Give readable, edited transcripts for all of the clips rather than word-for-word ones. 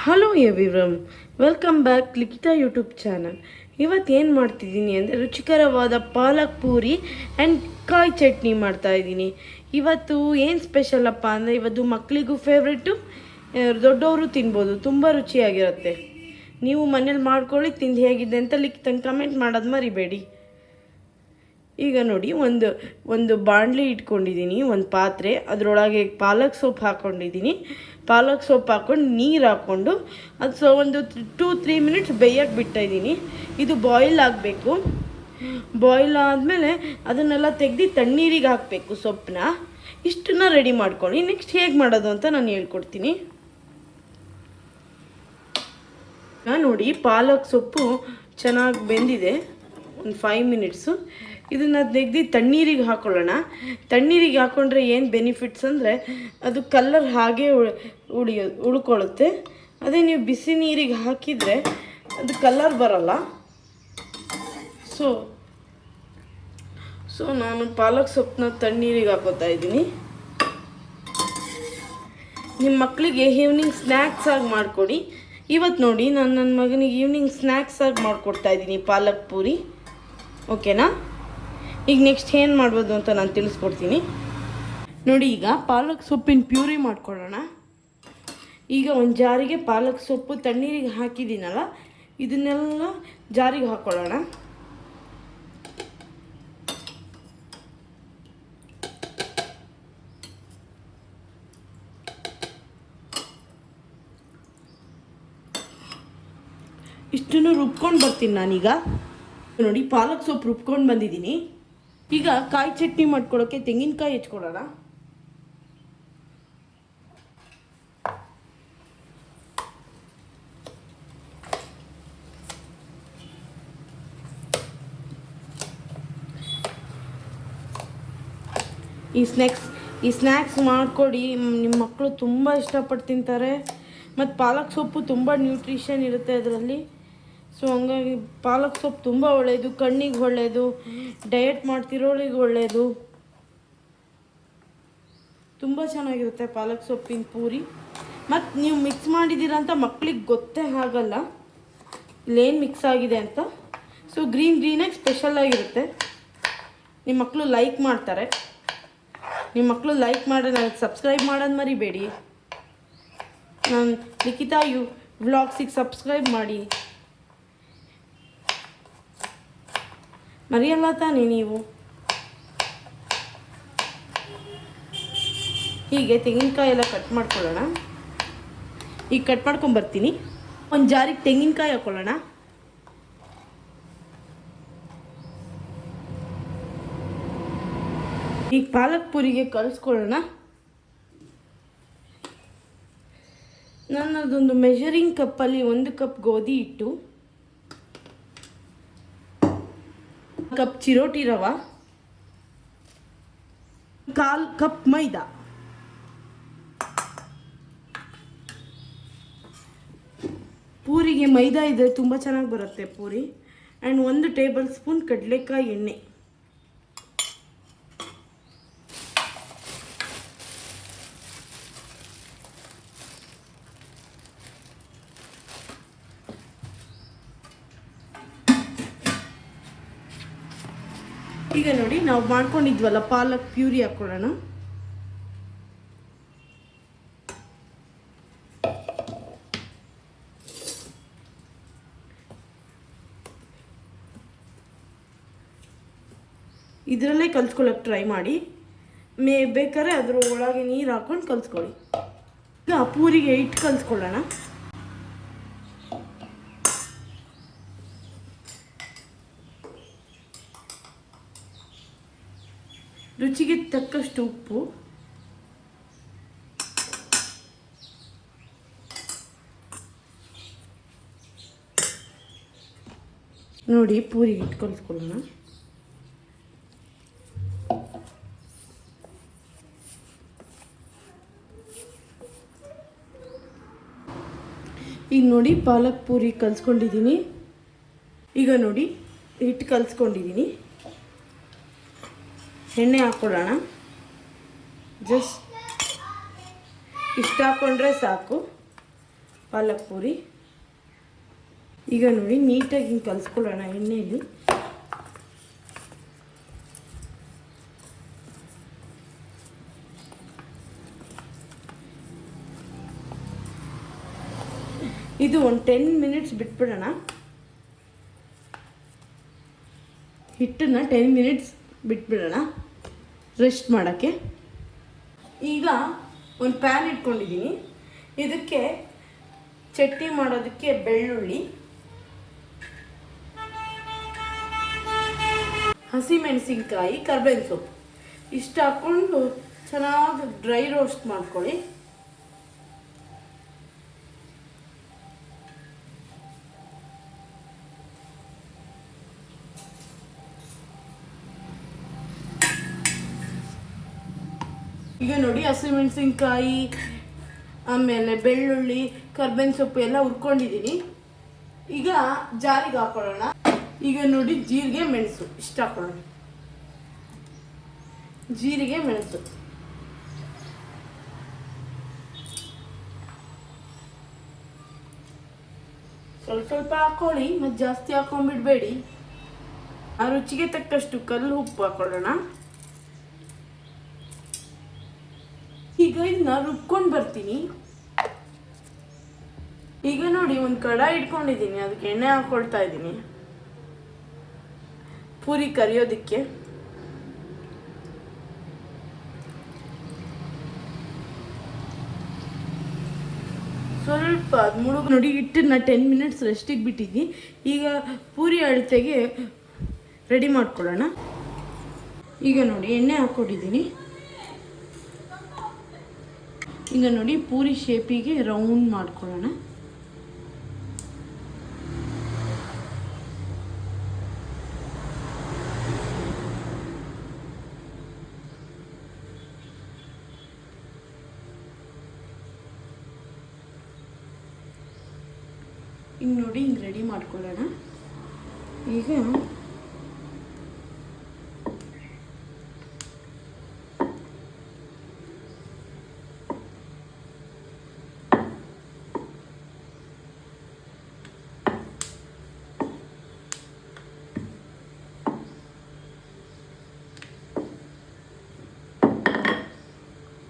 Hello everyone, welcome back Likhitha YouTube channel. ಇವತ್ತು ಏನು ಮಾಡ್ತಿದ್ದೀನಿ ಅಂದರೆ ರುಚಿಕರವಾದ ಪಾಲಕ್ ಪೂರಿ ಆ್ಯಂಡ್ ಕಾಯಿ ಚಟ್ನಿ ಮಾಡ್ತಾಯಿದ್ದೀನಿ. ಇವತ್ತು ಏನು ಸ್ಪೆಷಲಪ್ಪ ಅಂದರೆ ಇವತ್ತು ಮಕ್ಕಳಿಗೂ ಫೇವ್ರೆಟು, ದೊಡ್ಡವರು ತಿನ್ಬೋದು, ತುಂಬ ರುಚಿಯಾಗಿರುತ್ತೆ. ನೀವು ಮನೇಲಿ ಮಾಡ್ಕೊಳ್ಳಿ, ತಿಂದು ಹೇಗಿದೆ ಅಂತ ಲಿಖಿತಂಗೆ ಕಮೆಂಟ್ ಮಾಡೋದು ಮರಿಬೇಡಿ. ಈಗ ನೋಡಿ, ಒಂದು ಬಾಣಲಿ ಇಟ್ಕೊಂಡಿದ್ದೀನಿ, ಒಂದು ಪಾತ್ರೆ, ಅದರೊಳಗೆ ಪಾಲಕ್ ಸೊಪ್ಪು ಹಾಕ್ಕೊಂಡಿದ್ದೀನಿ. ಪಾಲಕ್ ಸೊಪ್ಪು ಹಾಕ್ಕೊಂಡು ನೀರು ಹಾಕ್ಕೊಂಡು ಅದು ಒಂದು 2-3 ಮಿನಿಟ್ಸ್ ಬೇಯಕ್ಕೆ ಬಿಟ್ಟಿದ್ದೀನಿ. ಇದು ಬಾಯ್ಲ್ ಆಗಬೇಕು. ಬಾಯ್ಲ್ ಆದಮೇಲೆ ಅದನ್ನೆಲ್ಲ ತೆಗೆದು ತಣ್ಣೀರಿಗೆ ಹಾಕಬೇಕು ಸೊಪ್ಪನ್ನ. ಇಷ್ಟನ್ನ ರೆಡಿ ಮಾಡ್ಕೊಳ್ಳಿ. ನೆಕ್ಸ್ಟ್ ಹೇಗೆ ಮಾಡೋದು ಅಂತ ನಾನು ಹೇಳ್ಕೊಡ್ತೀನಿ. ನೋಡಿ, ಪಾಲಕ್ ಸೊಪ್ಪು ಚೆನ್ನಾಗಿ ಬೆಂದಿದೆ, ಒಂದು 5 ಮಿನಿಟ್ಸು. ಇದನ್ನು ತೆಗೆದು ತಣ್ಣೀರಿಗೆ ಹಾಕ್ಕೊಳ್ಳೋಣ. ತಣ್ಣೀರಿಗೆ ಹಾಕ್ಕೊಂಡ್ರೆ ಏನು ಬೆನಿಫಿಟ್ಸ್ ಅಂದರೆ ಅದು ಕಲ್ಲರ್ ಹಾಗೇ ಉಳ್ಕೊಳ್ಳುತ್ತೆ. ಅದೇ ನೀವು ಬಿಸಿ ನೀರಿಗೆ ಹಾಕಿದರೆ ಅದು ಕಲ್ಲರ್ ಬರೋಲ್ಲ. ಸೊ ನಾನು ಪಾಲಕ್ ಸೊಪ್ಪನ್ನ ತಣ್ಣೀರಿಗೆ ಹಾಕೋತಾ ಇದ್ದೀನಿ. ನಿಮ್ಮ ಮಕ್ಕಳಿಗೆ ಈವ್ನಿಂಗ್ ಸ್ನ್ಯಾಕ್ಸ್ ಆಗಿ ಮಾಡಿಕೊಡಿ. ಇವತ್ತು ನೋಡಿ, ನಾನು ನನ್ನ ಮಗನಿಗೆ ಈವ್ನಿಂಗ್ ಸ್ನ್ಯಾಕ್ಸ್ ಆಗಿ ಮಾಡಿಕೊಡ್ತಾ ಇದ್ದೀನಿ ಪಾಲಕ್ ಪೂರಿ. ಓಕೆನಾ? ಈಗ ನೆಕ್ಸ್ಟ್ ಏನು ಮಾಡ್ಬೋದು ಅಂತ ನಾನು ತಿಳಿಸ್ಕೊಡ್ತೀನಿ. ನೋಡಿ, ಈಗ ಪಾಲಕ್ ಸೊಪ್ಪಿನ ಪ್ಯೂರಿ ಮಾಡ್ಕೊಳ್ಳೋಣ. ಈಗ ಒಂದು ಜಾರಿಗೆ ಪಾಲಕ್ ಸೊಪ್ಪು ತಣ್ಣೀರಿಗೆ ಹಾಕಿದ್ದೀನಲ್ಲ, ಇದನ್ನೆಲ್ಲ ಜಾರಿಗೆ ಹಾಕ್ಕೊಳ್ಳೋಣ. ಇಷ್ಟನ್ನು ರುಬ್ಕೊಂಡು ಬರ್ತೀನಿ ನಾನೀಗ. ನೋಡಿ, ಪಾಲಕ್ ಸೊಪ್ಪು ರುಬ್ಕೊಂಡು ಬಂದಿದ್ದೀನಿ. ಈಗ ಕಾಯಿ ಚಟ್ನಿ ಮಾಡ್ಕೊಳ್ಳೋಕ್ಕೆ ತೆಂಗಿನಕಾಯಿ ಹೆಚ್ಕೊಳ್ಳೋಣ. ಈ ಸ್ನ್ಯಾಕ್ಸ್ ಮಾಡಿಕೊಡಿ, ನಿಮ್ಮ ಮಕ್ಕಳು ತುಂಬ ಇಷ್ಟಪಟ್ಟು ತಿಂತಾರೆ. ಮತ್ತು ಪಾಲಕ್ ಸೊಪ್ಪು ತುಂಬ ನ್ಯೂಟ್ರಿಷನ್ ಇರುತ್ತೆ ಅದರಲ್ಲಿ. ಸೊ ಹಂಗಾಗಿ ಪಾಲಕ್ ಸೊಪ್ಪು ತುಂಬ ಒಳ್ಳೆಯದು, ಕಣ್ಣಿಗೆ ಒಳ್ಳೆಯದು, ಡಯಟ್ ಮಾಡ್ತಿರೋಳಿಗೆ ಒಳ್ಳೆಯದು. ತುಂಬ ಚೆನ್ನಾಗಿರುತ್ತೆ ಪಾಲಕ್ ಸೊಪ್ಪಿನ ಪೂರಿ. ಮತ್ತು ನೀವು ಮಿಕ್ಸ್ ಮಾಡಿದ್ದೀರಂತ ಮಕ್ಳಿಗೆ ಗೊತ್ತೇ ಆಗಲ್ಲ ಇಲ್ಲೇನು ಮಿಕ್ಸ್ ಆಗಿದೆ ಅಂತ. ಸೊ ಗ್ರೀನಾಗಿ ಸ್ಪೆಷಲಾಗಿರುತ್ತೆ. ನಿಮ್ಮ ಮಕ್ಕಳು ಲೈಕ್ ಮಾಡ್ತಾರೆ. ನಿಮ್ಮ ಮಕ್ಕಳು ಲೈಕ್ ಮಾಡಿ ನನಗೆ ಸಬ್ಸ್ಕ್ರೈಬ್ ಮಾಡೋದು ಮರಿಬೇಡಿ. ನಾನು ಲಿಖಿತಾ ವ್ಲಾಗ್ಸಿಗೆ ಸಬ್ಸ್ಕ್ರೈಬ್ ಮಾಡಿ. ಮರೆಯಲ್ಲ ತಾನೇ ನೀವು? ಹೀಗೆ ತೆಂಗಿನಕಾಯಿ ಎಲ್ಲ ಕಟ್ ಮಾಡ್ಕೊಳ್ಳೋಣ. ಈಗ ಕಟ್ ಮಾಡ್ಕೊಂಬರ್ತೀನಿ. ಒಂದು ಜಾರಿಗೆ ತೆಂಗಿನಕಾಯಿ ಹಾಕ್ಕೊಳ್ಳೋಣ. ಈಗ ಪಾಲಕ್ ಪೂರಿಗೆ ಕಲಿಸ್ಕೊಳ್ಳೋಣ. ನನ್ನದೊಂದು ಮೆಷರಿಂಗ್ ಕಪ್ಪಲ್ಲಿ 1 ಕಪ್ ಗೋಧಿ ಹಿಟ್ಟು, 1 ಕಪ್ ಚಿರೋಟಿ ರವೆ, 1/4 ಕಪ್ ಮೈದಾ, ಪೂರಿಗೆ ಮೈದಾ ಇದ್ದರೆ ತುಂಬ ಚೆನ್ನಾಗಿ ಬರುತ್ತೆ ಪೂರಿ. ಆ್ಯಂಡ್ 1 ಟೇಬಲ್ ಸ್ಪೂನ್ ಕಡಲೆಕಾಯಿ ಎಣ್ಣೆ. ಈಗ ನೋಡಿ, ನಾವು ಮಾಡ್ಕೊಂಡಿದ್ವಲ್ಲ ಪಾಲಕ್ ಪ್ಯೂರಿ ಹಾಕ್ಕೊಳ್ಳೋಣ. ಇದರಲ್ಲೇ ಕಲಿಸ್ಕೊಳ್ಳೋಕೆ ಟ್ರೈ ಮಾಡಿ. ಬೇಕಾದ್ರೆ ಅದ್ರ ಒಳಗೆ ನೀರು ಹಾಕ್ಕೊಂಡು ಕಲಿಸ್ಕೊಳ್ಳಿ. ಈಗ ಪೂರಿಗೆ ಹಿಟ್ಟು ಕಲಿಸ್ಕೊಳ್ಳೋಣ. ರುಚಿಗೆ ತಕ್ಕಷ್ಟು ಉಪ್ಪು, ನೋಡಿ ಪೂರಿಗೆ ಹಿಟ್ಟು ಕಲಿಸ್ಕೊಳ್ಳೋಣ. ಈಗ ನೋಡಿ, ಪಾಲಕ್ ಪೂರಿ ಕಲಿಸ್ಕೊಂಡಿದ್ದೀನಿ. ಈಗ ನೋಡಿ, ಹಿಟ್ಟು ಕಲಿಸ್ಕೊಂಡಿದ್ದೀನಿ. ಎಣ್ಣೆ ಹಾಕ್ಕೊಳ್ಳೋಣ. ಜಸ್ಟ್ ಇಷ್ಟು ಹಾಕ್ಕೊಂಡ್ರೆ ಸಾಕು. ಪಾಲಕ್ ಪೂರಿ. ಈಗ ನೋಡಿ ನೀಟಾಗಿ ಹಿಂಗೆ ಕಲಿಸ್ಕೊಳ್ಳೋಣ ಎಣ್ಣೆಯಲ್ಲಿ. ಇದು ಒಂದು 10 ಮಿನಿಟ್ಸ್ ಬಿಟ್ಬಿಡೋಣ. ಹಿಟ್ಟನ್ನು 10 ಮಿನಿಟ್ಸ್ ಬಿಟ್ಬಿಡೋಣ ರೆಸ್ಟ್ ಮಾಡೋಕ್ಕೆ. ಈಗ ಒಂದು ಪ್ಯಾನ್ ಇಟ್ಕೊಂಡಿದ್ದೀನಿ. ಇದಕ್ಕೆ ಚಟ್ನಿ ಮಾಡೋದಕ್ಕೆ ಬೆಳ್ಳುಳ್ಳಿ, ಹಸಿಮೆಣಸಿನ್ಕಾಯಿ, ಕರ್ಬೇವಿನ ಸೊಪ್ಪು ಇಷ್ಟು ಹಾಕ್ಕೊಂಡು ಚೆನ್ನಾಗಿ ಡ್ರೈ ರೋಸ್ಟ್ ಮಾಡ್ಕೊಳ್ಳಿ. ಈಗ ನೋಡಿ ಹಸಿಮೆಣಸಿನ್ಕಾಯಿ ಆಮೇಲೆ ಬೆಳ್ಳುಳ್ಳಿ ಕರ್ಬೇವಿನ ಸೊಪ್ಪು ಎಲ್ಲ ಹುರ್ಕೊಂಡಿದ್ದೀನಿ. ಈಗ ಜಾರಿಗೆ ಹಾಕೊಳ್ಳೋಣ. ಈಗ ನೋಡಿ ಜೀರಿಗೆ ಮೆಣಸು ಇಷ್ಟು ಹಾಕೊಳ್ಳೋಣ. ಜೀರಿಗೆ ಮೆಣಸು ಸ್ವಲ್ಪ ಸ್ವಲ್ಪ ಹಾಕೊಳ್ಳಿ, ಮತ್ತು ಜಾಸ್ತಿ ಹಾಕೊಂಡ್ಬಿಡ್ಬೇಡಿ. ಆ ರುಚಿಗೆ ತಕ್ಕಷ್ಟು ಕಲ್ಲು ಉಪ್ಪು ಹಾಕೊಳ್ಳೋಣ. ಈಗ ಇದನ್ನ ರುಬ್ಕೊಂಡು ಬರ್ತೀನಿ. ಈಗ ನೋಡಿ ಒಂದು ಕಡಾಯಿ ಇಟ್ಕೊಂಡಿದ್ದೀನಿ, ಅದಕ್ಕೆ ಎಣ್ಣೆ ಹಾಕ್ಕೊಳ್ತಾ ಇದ್ದೀನಿ ಪೂರಿ ಕರಿಯೋದಕ್ಕೆ. ಸ್ವಲ್ಪ ಮುಳುಗು ನೋಡಿ ಹಿಟ್ಟನ್ನ 10 ಮಿನಿಟ್ಸ್ ರೆಸ್ಟಿಗೆ ಬಿಟ್ಟಿದ್ವಿ. ಈಗ ಪೂರಿ ಅಳತೆಗೆ ರೆಡಿ ಮಾಡ್ಕೊಳ್ಳೋಣ. ಈಗ ನೋಡಿ ಎಣ್ಣೆ ಹಾಕ್ಕೊಂಡಿದ್ದೀನಿ. ಈಗ ನೋಡಿ ಪೂರಿ ಶೇಪಿಗೆ ರೌಂಡ್ ಮಾಡ್ಕೊಳ್ಳೋಣ. ಹಿಂಗೆ ನೋಡಿ ಹಿಂಗೆ ರೆಡಿ ಮಾಡ್ಕೊಳ್ಳೋಣ. ಈಗ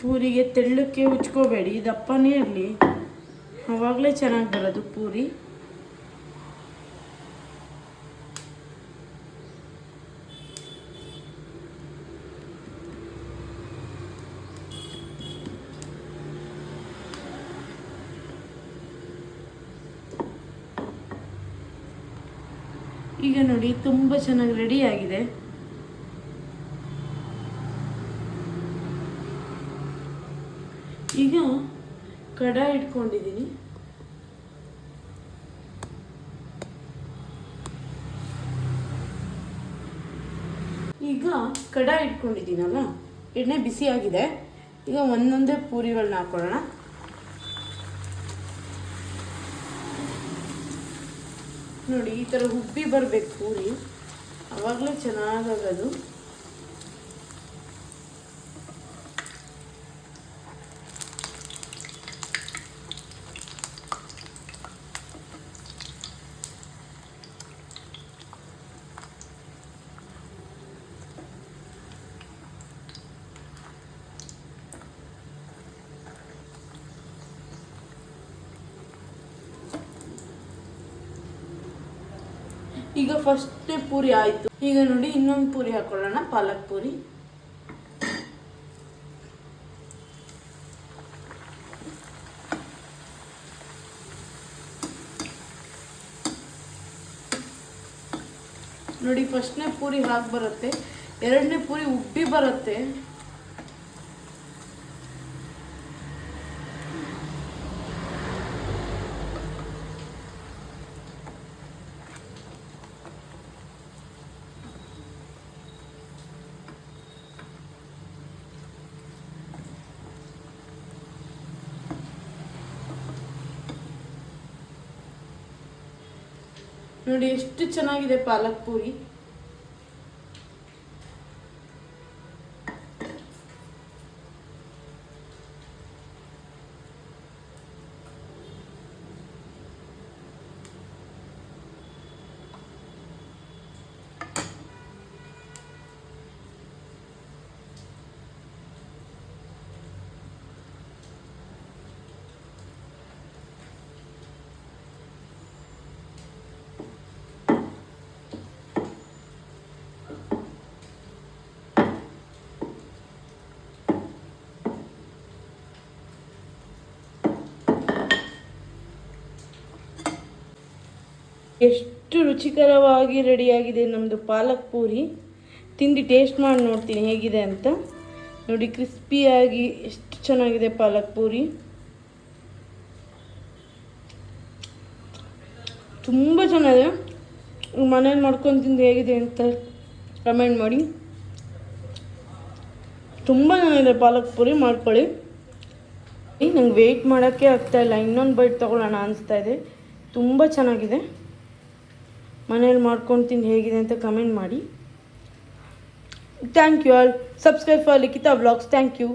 ಪೂರಿಗೆ ತೆಳ್ಳಕ್ಕೆ ಉಚ್ಕೋಬೇಡಿ, ದಪ್ಪನೇ ಇರಲಿ, ಆವಾಗಲೇ ಚೆನ್ನಾಗಿ ಬರೋದು ಪೂರಿ. ಈಗ ನೋಡಿ ತುಂಬ ಚೆನ್ನಾಗಿ ರೆಡಿ ಆಗಿದೆ. ಈಗ ಕಡಾಯಿ ಇಟ್ಕೊಂಡಿದ್ದೀನಿ. ಈಗ ಕಡಾಯಿ ಇಟ್ಕೊಂಡಿದ್ದೀನಲ್ಲ, ಎಣ್ಣೆ ಬಿಸಿ ಆಗಿದೆ. ಈಗ ಒಂದೊಂದೇ ಪೂರಿಗಳನ್ನ ಹಾಕೊಳ್ಳೋಣ. ನೋಡಿ ಈ ಥರ ಉಬ್ಬಿ ಬರಬೇಕು ಪೂರಿ, ಆವಾಗಲೇ ಚೆನ್ನಾಗಾಗೋದು. ಈಗ ಫಸ್ಟ್ನೇ ಪೂರಿ ಆಯಿತು. ಈಗ ನೋಡಿ ಇನ್ನೊಂದು ಪೂರಿ ಹಾಕೊಳ್ಳೋಣ, ಪಾಲಕ್ ಪೂರಿ. ನೋಡಿ ಫಸ್ಟ್ನೇ ಪೂರಿ ಹಾಕಿ ಬರುತ್ತೆ, ಎರಡನೇ ಪೂರಿ ಉಬ್ಬಿ ಬರುತ್ತೆ. ನೋಡಿ ಎಷ್ಟು ಚೆನ್ನಾಗಿದೆ ಪಾಲಕ್ ಪೂರಿ. ಎಷ್ಟು ರುಚಿಕರವಾಗಿ ರೆಡಿಯಾಗಿದೆ ನಮ್ಮದು ಪಾಲಕ್ ಪೂರಿ. ತಿಂದು ಟೇಸ್ಟ್ ಮಾಡಿ ನೋಡ್ತೀನಿ ಹೇಗಿದೆ ಅಂತ. ನೋಡಿ, ಕ್ರಿಸ್ಪಿಯಾಗಿ ಎಷ್ಟು ಚೆನ್ನಾಗಿದೆ ಪಾಲಕ್ ಪೂರಿ. ತುಂಬ ಚೆನ್ನಾಗಿದೆ. ಮನೇಲಿ ಮಾಡ್ಕೊಂಡು ತಿಂದು ಹೇಗಿದೆ ಅಂತ ಕಮೆಂಟ್ ಮಾಡಿ. ತುಂಬ ಚೆನ್ನಾಗಿದೆ ಪಾಲಕ್ ಪೂರಿ, ಮಾಡ್ಕೊಳ್ಳಿ. ನಂಗೆ ವೆಯ್ಟ್ ಮಾಡೋಕ್ಕೆ ಆಗ್ತಾಯಿಲ್ಲ, ಇನ್ನೊಂದು ಬೈಟ್ ತೊಗೊಳ್ಳೋಣ ಅನಿಸ್ತಾ ಇದೆ. ತುಂಬ ಚೆನ್ನಾಗಿದೆ. ಮನೇಲಿ ಮಾಡ್ಕೊಂಡು ತಿಂದು ಹೇಗಿದೆ ಅಂತ ಕಮೆಂಟ್ ಮಾಡಿ. Thank you all. Subscribe for Likhita vlogs. Thank you.